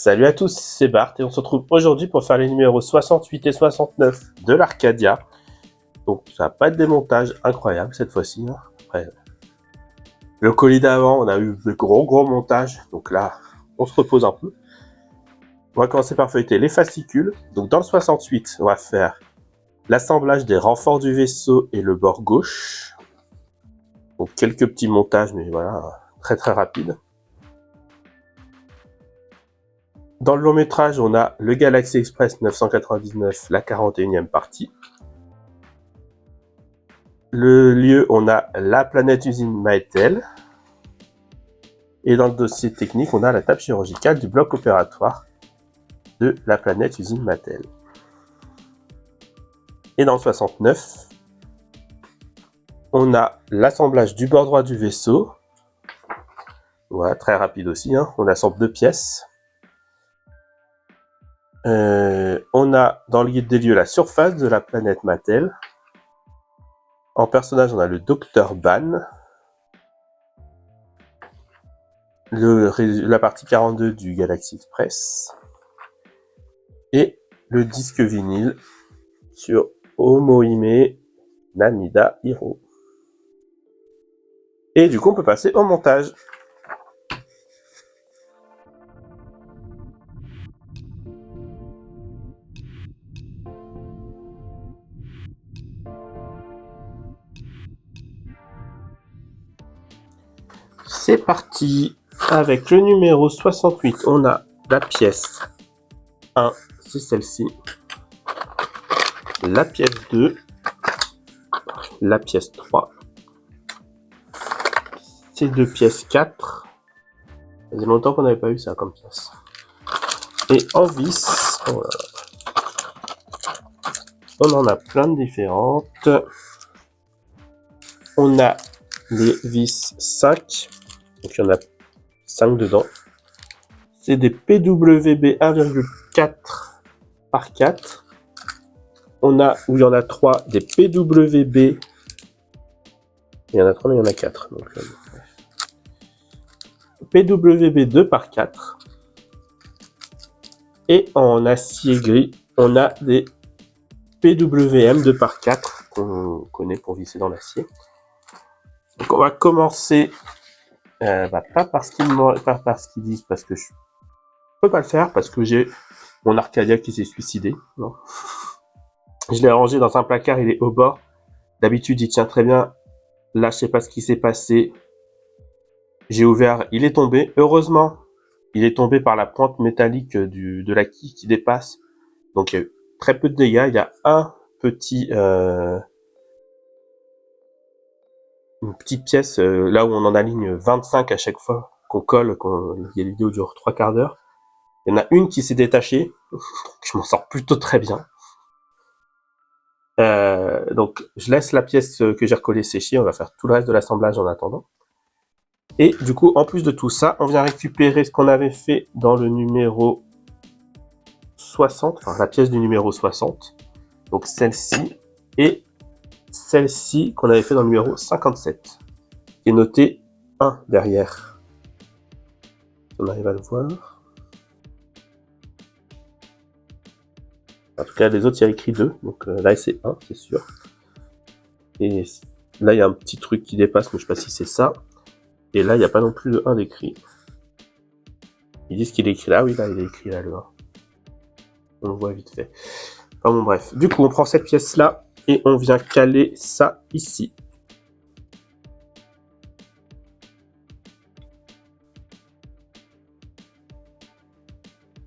Salut à tous, c'est Bart et on se retrouve aujourd'hui pour faire les numéros 68 et 69 de l'Arcadia. Donc ça va pas être des montages incroyables cette fois-ci. Après, le colis d'avant, on a eu de gros montages, donc là, on se repose un peu. On va commencer par feuilleter les fascicules. Donc dans le 68, on va faire l'assemblage des renforts du vaisseau et le bord gauche. Donc quelques petits montages, mais voilà, très rapides. Dans le long métrage, on a le Galaxy Express 999, la 41e partie. Le lieu, on a la planète usine Maetel. Et dans le dossier technique, on a la table chirurgicale du bloc opératoire de la planète usine Maetel. Et dans le 69, on a l'assemblage du bord droit du vaisseau. Voilà, très rapide aussi, on assemble 2 pièces. On a dans le guide des lieux la surface de la planète Maetel. En personnage, on a le Docteur Ban. La partie 42 du Galaxy Express. Et le disque vinyle sur Omohime Namida Hiro. Et du coup, on peut passer au montage. C'est parti. Avec le numéro 68, on a la pièce 1, c'est celle-ci. La pièce 2. La pièce 3. Ces deux pièces 4. Ça faisait longtemps qu'on n'avait pas eu ça comme pièce. Et en vis, on en a plein de différentes. On a les vis 5. Donc il y en a 5 dedans. C'est des PWB 1,4 par 4. On a, où il y en a 3, des PWB. Il y en a 3, mais il y en a 4. Donc, PWB 2 par 4. Et en acier gris, on a des PWM 2 par 4 qu'on connaît pour visser dans l'acier. Donc on va commencer, pas parce qu'ils disent, parce que je peux pas le faire, parce que j'ai mon Arcadia qui s'est suicidé. Non. Je l'ai rangé dans un placard, il est au bord. D'habitude, il tient très bien. Là, je sais pas ce qui s'est passé. J'ai ouvert, il est tombé. Heureusement, il est tombé par la pointe métallique de la quille qui dépasse. Donc, il y a eu très peu de dégâts. Il y a un petit... une petite pièce, là où on en aligne 25 à chaque fois qu'on colle, les vidéos durent 3 quarts d'heure. Il y en a une qui s'est détachée. Je m'en sors plutôt très bien. Donc, je laisse la pièce que j'ai recollée sécher. On va faire tout le reste de l'assemblage en attendant. Et du coup, en plus de tout ça, on vient récupérer ce qu'on avait fait dans le numéro 60, enfin la pièce du numéro 60. Donc celle-ci et celle-ci qu'on avait fait dans le numéro 57, qui est notée 1 derrière. On arrive à le voir. En tout cas, les autres, il y a écrit 2. Donc là, c'est 1, c'est sûr. Et là, il y a un petit truc qui dépasse, mais je ne sais pas si c'est ça. Et là, il n'y a pas non plus le 1 d'écrit. Ils disent qu'il est écrit là. Oui, là, il est écrit là, le 1. On le voit vite fait. Enfin bon, bref. Du coup, on prend cette pièce-là et on vient caler ça ici.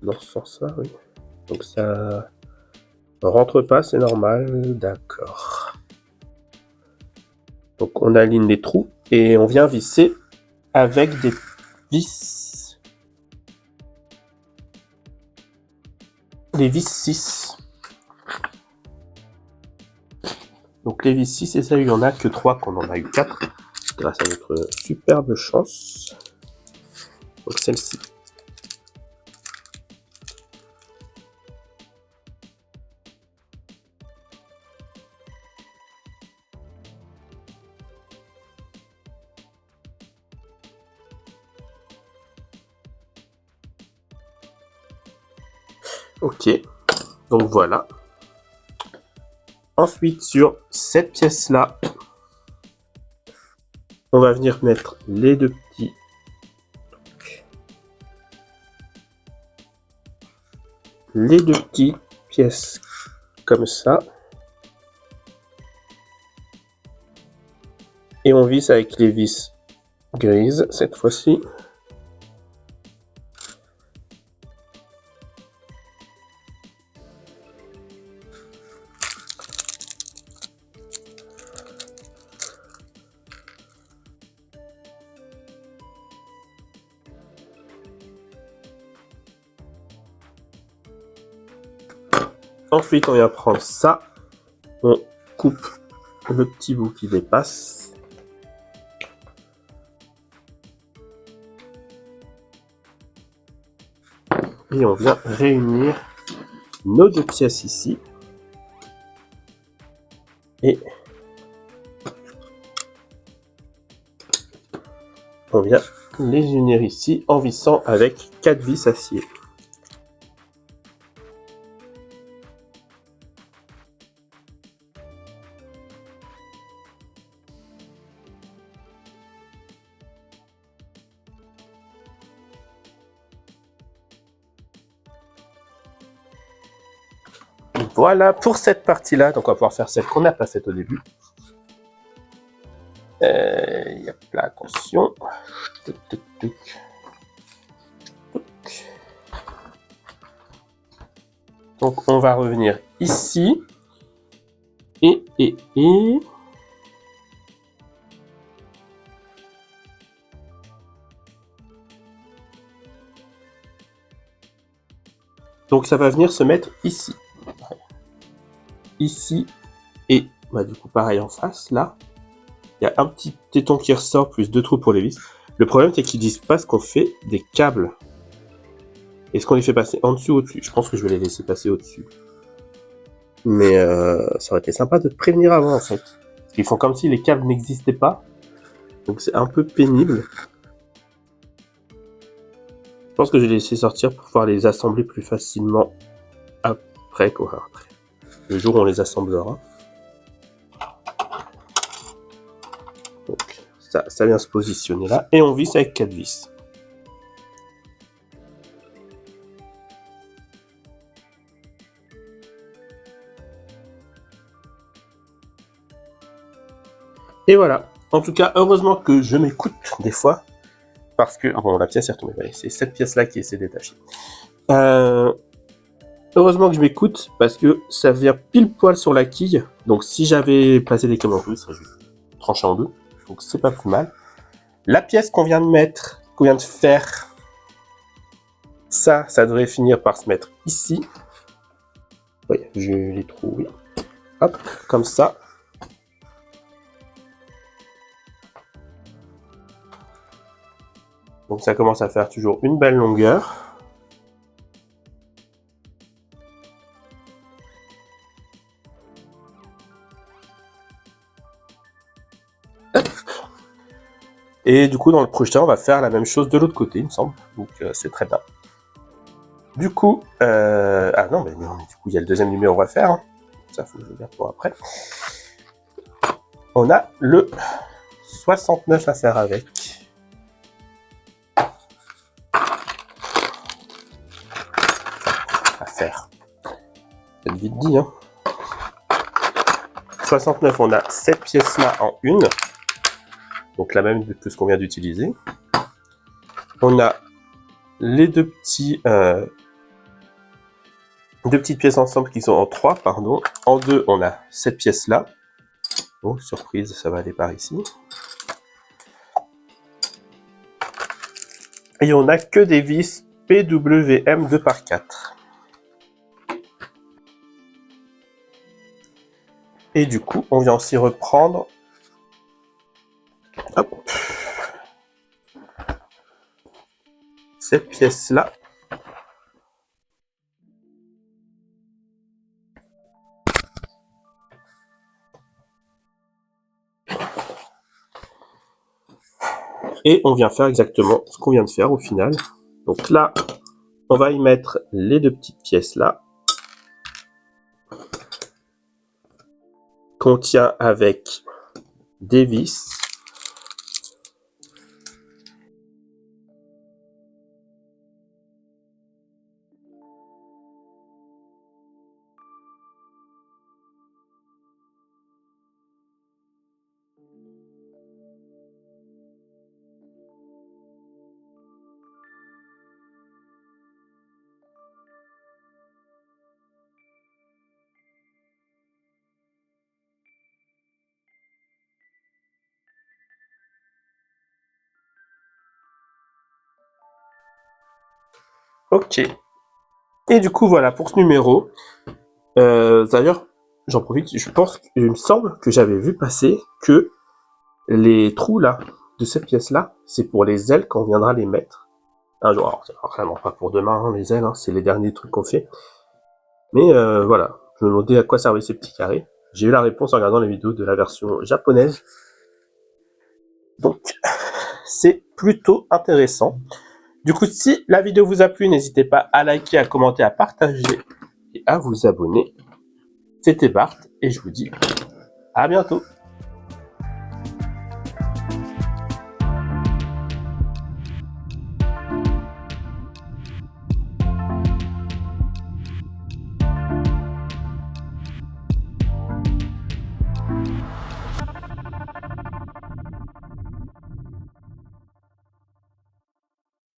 Non, sans ça, oui. Donc ça rentre pas, c'est normal. D'accord. Donc on aligne les trous et on vient visser avec des vis. Les vis 6. Donc les vis 6, et ça, il n'y en a que 3, qu'on en a eu 4. Grâce à notre superbe chance. Donc celle-ci. Ok, donc voilà. Ensuite, sur cette pièce-là, on va venir mettre les deux petites pièces comme ça. Et on visse avec les vis grises cette fois-ci. Ensuite, on vient prendre ça, on coupe le petit bout qui dépasse. Et on vient réunir nos deux pièces ici. Et on vient les unir ici en vissant avec 4 vis acier. Voilà pour cette partie-là. Donc on va pouvoir faire celle qu'on n'a pas faite au début. Yep, là, attention. Donc on va revenir ici. Et donc ça va venir se mettre ici. Ici. Et bah, du coup pareil en face, là. Il y a un petit téton qui ressort, plus 2 trous pour les vis. Le problème, c'est qu'ils disent pas ce qu'on fait des câbles. Est-ce qu'on les fait passer en dessous ou au-dessus? Je pense que je vais les laisser passer au-dessus. Mais ça aurait été sympa de prévenir avant, en fait. Parce qu'ils font comme si les câbles n'existaient pas. Donc c'est un peu pénible. Je pense que je vais les laisser sortir pour pouvoir les assembler plus facilement après, quoi. Après. Le jour où on les assemblera. Donc ça vient se positionner là. Et on visse avec 4 vis. Et voilà. En tout cas, heureusement que je m'écoute des fois. Parce que... bon, la pièce est retombée. Allez, c'est cette pièce-là qui s'est détachée. Heureusement que je m'écoute, parce que ça vient pile poil sur la quille. Donc si j'avais placé des câbles en plus, ça serait juste tranché en deux. Donc c'est pas plus mal. La pièce qu'on vient de mettre, qu'on vient de faire, ça devrait finir par se mettre ici. Oui, j'ai les trous, oui. Hop, comme ça. Donc ça commence à faire toujours une belle longueur. Et du coup, dans le prochain, on va faire la même chose de l'autre côté, il me semble. Donc c'est très bien. Du coup, ah non, mais du coup, il y a le deuxième numéro à faire. Hein. Ça, faut que je garde pour après. On a le 69 à faire avec. À faire. C'est vite dit, hein. 69, on a cette pièce-là en une. Donc la même que ce qu'on vient d'utiliser. On a les deux petites pièces ensemble qui sont en 3, pardon. En 2, on a cette pièce-là. Oh, surprise, ça va aller par ici. Et on n'a que des vis PWM 2x4. Et du coup, on vient aussi reprendre hop, cette pièce-là. Et on vient faire exactement ce qu'on vient de faire au final. Donc là, On va y mettre les deux petites pièces là. Qu'on tient avec des vis. Ok. Et du coup, voilà pour ce numéro. D'ailleurs, j'en profite, il me semble que j'avais vu passer que les trous là, de cette pièce-là, c'est pour les ailes quand on viendra les mettre. Un jour, alors c'est vraiment pas pour demain, hein, les ailes, hein, c'est les derniers trucs qu'on fait. Mais voilà, je me demandais à quoi servaient ces petits carrés. J'ai eu la réponse en regardant les vidéos de la version japonaise. Donc, c'est plutôt intéressant. Du coup, si la vidéo vous a plu, n'hésitez pas à liker, à commenter, à partager et à vous abonner. C'était Bart et je vous dis à bientôt.